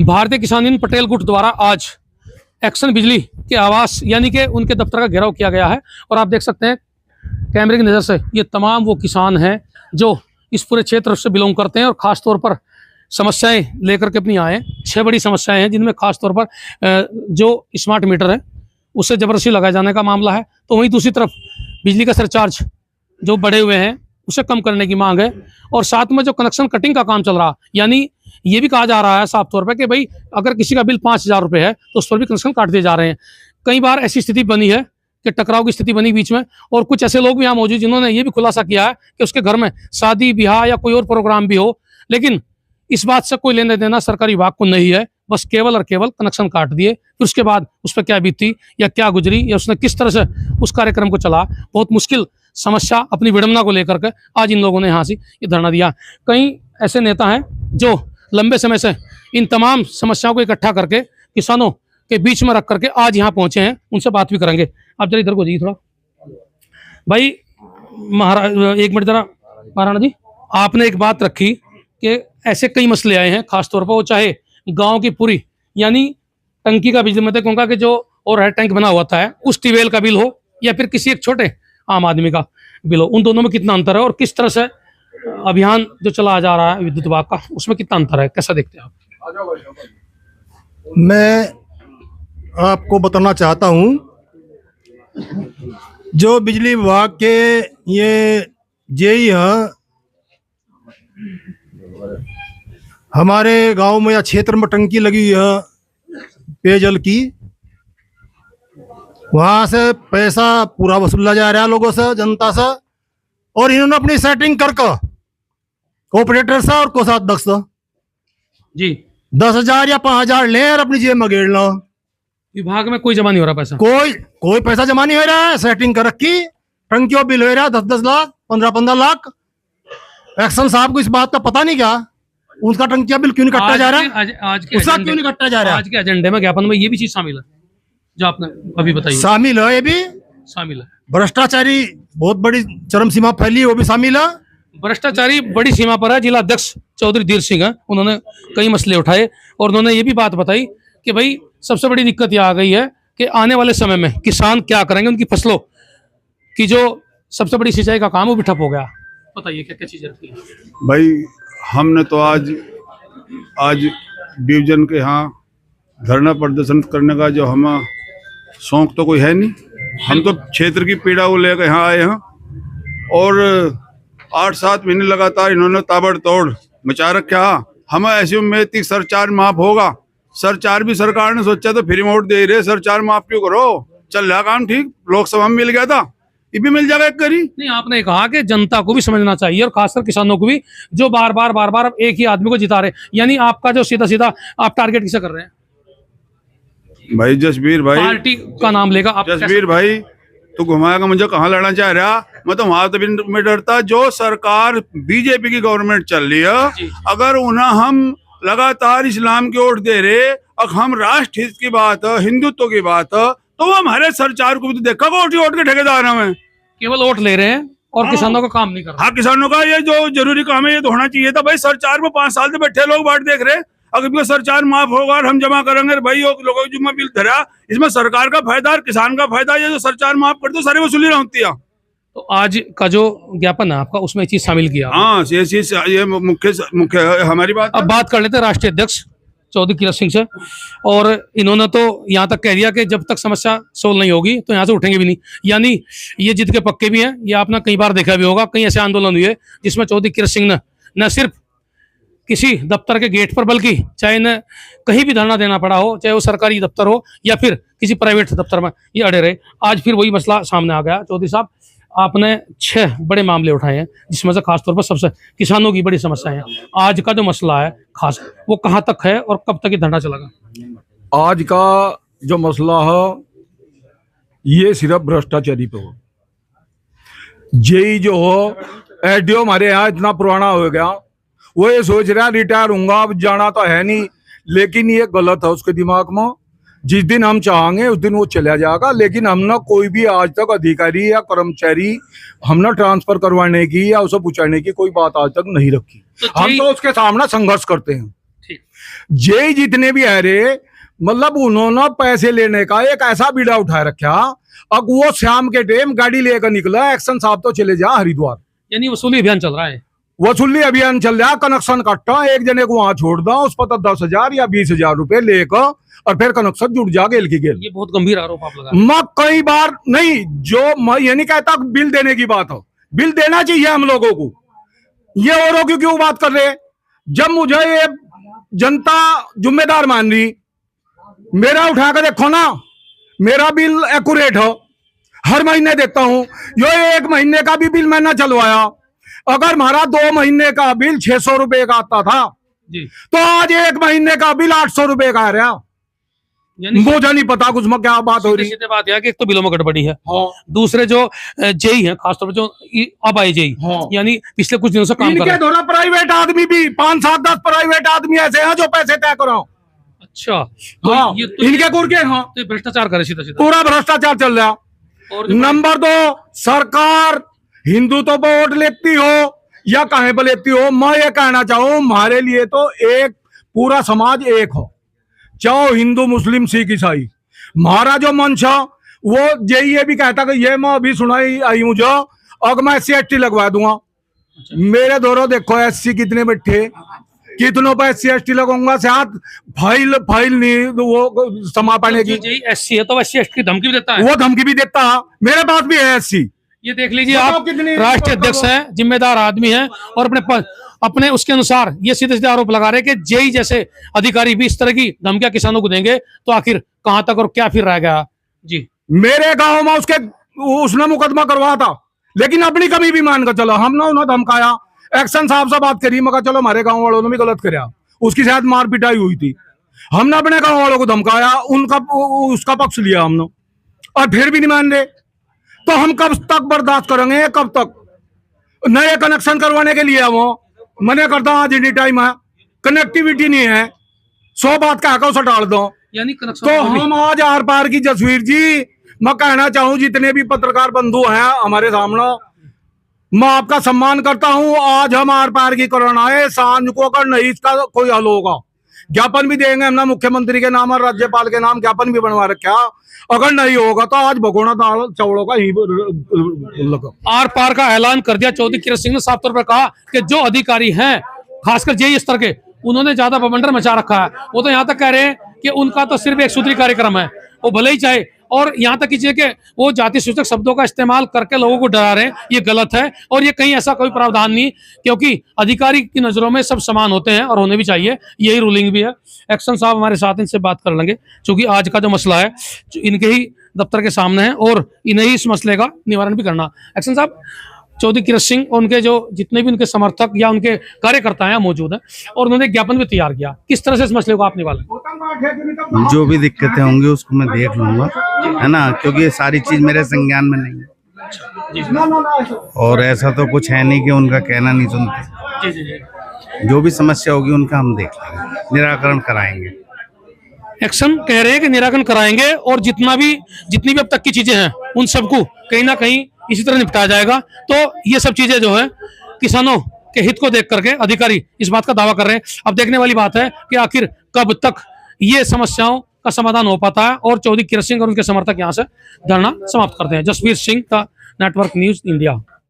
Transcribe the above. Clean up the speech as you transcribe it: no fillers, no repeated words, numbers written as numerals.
भारतीय किसान यूनियन पटेल गुट द्वारा आज एक्शन बिजली के आवास यानी कि उनके दफ्तर का घेराव किया गया है। और आप देख सकते हैं कैमरे की नज़र से ये तमाम वो किसान हैं जो इस पूरे क्षेत्र से बिलोंग करते हैं और ख़ास तौर पर समस्याएं लेकर के अपनी आए। 6 बड़ी समस्याएं हैं जिनमें खास तौर पर जो स्मार्ट मीटर है उससे ज़बरदस्ती लगाए जाने का मामला है, तो वहीं दूसरी तरफ बिजली का सरचार्ज जो बढ़े हुए हैं उसे कम करने की मांग है। और साथ में जो कनेक्शन कटिंग का काम चल रहा, यानी ये भी कहा जा रहा है साफ तौर पर कि भाई अगर किसी का बिल 5,000 रुपये है तो उस पर भी कनेक्शन काट दिए जा रहे हैं। कई बार ऐसी स्थिति बनी है कि टकराव की स्थिति बनी बीच में, और कुछ ऐसे लोग भी यहाँ मौजूद जिन्होंने ये भी खुलासा किया है कि उसके घर में शादी ब्याह या कोई और प्रोग्राम भी हो, लेकिन इस बात से कोई लेने देना सरकारी विभाग को नहीं है, बस केवल और केवल कनेक्शन काट दिए। फिर उसके बाद उस पर क्या बीती या क्या गुजरी या उसने किस तरह से उस कार्यक्रम को चला, बहुत मुश्किल समस्या अपनी विडंबना को लेकर के आज इन लोगों ने यहाँ से ये धरना दिया। कई ऐसे नेता हैं जो लंबे समय से इन तमाम समस्याओं को इकट्ठा करके किसानों के बीच में रख करके आज यहाँ पहुंचे हैं, उनसे बात भी करेंगे। आप जरा इधर को जाइए थोड़ा भाई। महाराज एक मिनट जरा। महाराणा जी, आपने एक बात रखी कि ऐसे कई मसले आए हैं, खासतौर पर वो चाहे गांव की पूरी यानी टंकी का बिजली मतलब क्योंकि कि जो और टैंक बना हुआ था उस ट्यूबवेल का बिल हो या फिर किसी एक छोटे आम आदमी का बिल हो, उन दोनों में कितना अंतर है और किस तरह से अभियान जो चला जा रहा है विद्युत विभाग का उसमें कितना अंतर है, कैसा देखते हैं आप? मैं आपको बताना चाहता हूं, जो बिजली विभाग के ये जेई हैं हमारे गांव में या क्षेत्र में टंकी लगी हुई है पेयजल की, वहां से पैसा पूरा वसूला जा रहा है लोगों से, जनता से, और इन्होंने अपनी सेटिंग करके ऑपरेटर से और कोषाध्यक्ष से जी 10,000 या 5,000 ले और अपनी जेब में गेड़ लो। विभाग में कोई जमा नहीं हो रहा पैसा, कोई पैसा जमा नहीं हो रहा है। सेटिंग कर रखी, टंकियों बिल हो रहा है 10-10 लाख 15-15 लाख। एक्शन साहब को इस बात का पता नहीं क्या, उसका टंकिया बिल क्यों नहीं कटा जा रहा है, उसका क्यों नहीं कटा जा रहा है। आज के एजेंडे में ज्ञापन में ये भी चीज शामिल है जो आपने अभी बताई, शामिल है, ये भी शामिल है। भ्रष्टाचारी बहुत बड़ी चरम सीमा फैली है, वो भी शामिल है। भ्रष्टाचारी बड़ी सीमा पर है। जिला अध्यक्ष चौधरी धीर सिंह है, उन्होंने कई मसले उठाए और उन्होंने ये भी बात बताई कि भाई सबसे बड़ी दिक्कत यह आ गई है कि आने वाले समय में किसान क्या करेंगे, उनकी फसलों की जो सबसे बड़ी सिंचाई का काम वो भी ठप हो गया। बताइए क्या क्या चीजें रखती है भाई। हमने तो आज डिवीजन के यहाँ धरना प्रदर्शन करने का जो हम शौक तो कोई है नहीं, हम तो क्षेत्र की पीड़ा को लेकर यहाँ आए हैं और 8-7 महीने लगातार इन्होंने ताबड़तोड़ मचा रखा। हमें ऐसी उम्मीद थी सरचार्ज माफ होगा, सरचार्ज भी सरकार ने सोचा तो फ्री मोड दे रहे, सरचार्ज माफ क्यों करो, चल रहा काम ठीक, लोकसभा में मिल गया था, ये भी मिल जाएगा एक करी। नहीं, आपने कहा कि जनता को भी समझना चाहिए और खासकर किसानों को भी जो बार बार एक ही आदमी को जिता रहे, यानी आपका जो सीधा सीधा आप टारगेट किसे कर रहे हैं भाई? जसवीर भाई, पार्टी का नाम लेगा आप? जसवीर भाई तू घुमाएगा मुझे कहाँ लड़ना चाह रहा, मैं तो वहां तभी में डरता। जो सरकार बीजेपी की गवर्नमेंट चल रही है, अगर उन्हें हम लगातार इस्लाम की ओट दे रहे और हम राष्ट्र हित की बात है, हिंदुत्व की बात है, तो वो हमारे सरचार को भी तो देखा वोट के ठेकेदार हमें केवल वोट ले रहे हैं और किसानों का काम नहीं कर रहे। हाँ, किसानों का ये जो जरूरी काम है ये तो होना चाहिए था भाई। सरचार में 5 साल से बैठे लोग बाट देख रहे, अगर सरचार माफ होगा और हम जमा करेंगे भाई, लोगों को जो बिल धरा इसमें सरकार का फायदा और किसान का फायदा, ये जो सरचार माफ कर दो सारी वसूली होती है। तो आज का जो ज्ञापन है आपका उसमें चीज शामिल किया? हाँ, ये मुख्य हमारी बात। अब बात कर लेते हैं राष्ट्रीय अध्यक्ष चौधरी किरत सिंह से, और इन्होंने तो यहाँ तक कह दिया कि जब तक समस्या सोल्व नहीं होगी तो यहाँ से उठेंगे भी नहीं, यानी ये जिद के पक्के भी हैं। ये आपने कई बार देखा भी होगा, कई ऐसे आंदोलन हुए जिसमें चौधरी किरत सिंह ने न सिर्फ किसी दफ्तर के गेट पर बल्कि चाहे न कहीं भी धरना देना पड़ा हो, चाहे वो सरकारी दफ्तर हो या फिर किसी प्राइवेट दफ्तर में, ये अड़े रहे। आज फिर वही मसला सामने आ गया। चौधरी साहब, आपने 6 बड़े मामले उठाए हैं जिसमें से खासतौर पर सबसे किसानों की बड़ी समस्या है। आज का जो मसला है खास वो कहाँ तक है और कब तक ये धरना चलेगा? आज का जो मसला है ये सिर्फ भ्रष्टाचारी पे हो। जेई जो हो, एडीओ हमारे यहाँ इतना पुराना हो गया, वो ये सोच रहा रिटायर होऊंगा, अब जाना तो है नहीं, लेकिन ये गलत है उसके दिमाग में। जिस दिन हम चाहेंगे उस दिन वो चला जाएगा, लेकिन हमने कोई भी आज तक अधिकारी या कर्मचारी हमने ट्रांसफर करवाने की या उसे पूछाने की कोई बात आज तक नहीं रखी। हम तो उसके सामने संघर्ष करते हैं। जे जितने भी है रे, मतलब उन्होंने पैसे लेने का एक ऐसा बीड़ा उठा रखा। अब वो शाम के टाइम गाड़ी लेकर निकला, एक्शन साहब तो चले जा हरिद्वार, यानी वसूली अभियान चल रहा है। वसूली अभियान चल रहा, कनेक्शन कट्टा, एक जने को वहां छोड़ दो, उस पर तो 10,000 या 20,000 रुपए लेकर और फिर कनेक्शन जुड़ जा गेल की गेल। ये बहुत गंभीर आरोप आप लगा। मैं कई बार नहीं, जो मैं ये नहीं कहता बिल देने की बात हो, बिल देना चाहिए हम लोगों को, ये औरों की क्यों बात कर रहे। जब मुझे ये जनता जिम्मेदार मान रही, मेरा उठा कर देखो ना, मेरा बिल एक्यूरेट हो, हर महीने देखता हूं। यो 1 महीने का भी बिल मैंने चलवाया, अगर हमारा 2 महीने का बिल 600 रुपए का आता था जी, तो आज 1 महीने का बिल 800 रुपए का आ रहा। यानी मुझे नहीं पता कुछ में क्या बात हो रही। सीधे बात यह है कि एक तो बिलों में गड़बड़ी है, हाँ। दूसरे जो जेई है, खासतौर पर जो अब आए जेई, हाँ। यानी पिछले कुछ दिनों से काम कर इनके रहे हैं। द्वारा प्राइवेट आदमी भी 5, 7, 10 प्राइवेट आदमी ऐसे हैं जो पैसे तय कराओ। अच्छा, तो हाँ, ये तो इनके गुड़ के, हाँ, तो ये भ्रष्टाचार करे सीधा सीधा। पूरा भ्रष्टाचार चल रहा। और जो नंबर 2, सरकार हिंदुत्व पर वोट लेती हो या कहीं पर लेती हो, मैं ये कहना चाहूं हमारे लिए तो एक पूरा समाज एक हो, चाहे हिंदू मुस्लिम सिख ईसाई। हमारा जो मंच है वो ये भी कहता कि ये मैं अभी सुनाई आई मुझे, अगर मैं SC/ST लगवा दूंगा, मेरे दोनों देखो SC कितने बैठे, कितनों पर SC/ST लगूंगा, शायद फाइल नहीं वो समा पाने की। जेई SC है तो SC/ST की धमकी भी देता है। वो धमकी भी देता है, मेरे पास भी है SC। ये देख लीजिए, बताओ आप कितनी- राष्ट्रीय अध्यक्ष हैं, जिम्मेदार आदमी हैं, और अपने उसके अनुसार ये सीधे सीधे आरोप लगा रहे हैं कि जेई जैसे अधिकारी भी इस तरह की धमकियां किसानों को देंगे तो आखिर कहां तक और क्या फिर रह गया। जी, मेरे गांव में उसने मुकदमा करवाया था, लेकिन अपनी कमी भी मान कर चलो, हमने उन्हें धमकाया, एक्शन साहब से बात करी, मगर चलो हमारे गांव वालों ने भी गलत कराया, उसकी शायद मार पिटाई हुई थी, हमने अपने गांव वालों को धमकाया, उसका पक्ष लिया हमने, और फिर भी नहीं मान रहे। तो हम कब तक बर्दाश्त करेंगे, कब तक। नए कनेक्शन करवाने के लिए वो मैंने करता हूं, आज एनी टाइम है, कनेक्टिविटी नहीं है, 100 बात कह कर उसे डाल दो। यानी कनेक्शन तो हम आज आर पार की जसवीर जी, मैं कहना चाहूं जितने भी पत्रकार बंधु हैं हमारे सामने, मैं आपका सम्मान करता हूं। आज हम आर पार की करना है, सांझ को अगर नहीं इसका कोई हल होगा, ज्ञापन भी देंगे, हमने मुख्यमंत्री के नाम और राज्यपाल के नाम ज्ञापन भी बनवा रखा, अगर नहीं होगा तो आज भगोना दाल चावलों का ही लगा। आर पार का ऐलान कर दिया। चौधरी किरण सिंह ने साफ तौर पर कहा कि जो अधिकारी हैं, खासकर जेई स्तर के, उन्होंने ज्यादा बवंडर मचा रखा है। वो तो यहाँ तक कह रहे हैं कि उनका तो सिर्फ एक सूत्री कार्यक्रम है, वो भले ही चाहे, और यहाँ तक कीजिए कि वो जाति सूचक शब्दों का इस्तेमाल करके लोगों को डरा रहे हैं, ये गलत है। और ये कहीं ऐसा कोई प्रावधान नहीं, क्योंकि अधिकारी की नजरों में सब समान होते हैं और होने भी चाहिए, यही रूलिंग भी है। एक्शन साहब हमारे साथ, इनसे बात कर लेंगे, क्योंकि आज का जो मसला है इनके ही दफ्तर के सामने है और इन्हें ही इस मसले का निवारण भी करना। एक्शन साहब, चौधरी किरण सिंह और उनके जो जितने भी उनके समर्थक या उनके कार्यकर्ता हैं मौजूद हैं, और उन्होंने ज्ञापन भी तैयार किया, किस तरह से इस मसले को आप निभालें? जो भी दिक्कतें होंगी उसको मैं देख लूंगा, है ना, क्योंकि ये सारी चीज मेरे संज्ञान में नहीं है, और ऐसा तो कुछ है नहीं कि उनका कहना नहीं सुनते। जी जी जी। जो भी समस्या होगी उनका हम देख लेंगे, निराकरण कराएंगे। एक्शन कह रहे हैं कि निराकरण कराएंगे, और जितनी भी अब तक की चीजें हैं उन सबको कहीं ना कहीं इसी तरह निपटाया जाएगा। तो ये सब चीजें जो है किसानों के हित को देख करके अधिकारी इस बात का दावा कर रहे हैं। अब देखने वाली बात है कि आखिर कब तक ये समस्याओं का समाधान हो पाता है, और चौधरी किरण सिंह और उनके समर्थक यहाँ से धरना समाप्त करते हैं। जसवीर सिंह का नेटवर्क न्यूज इंडिया।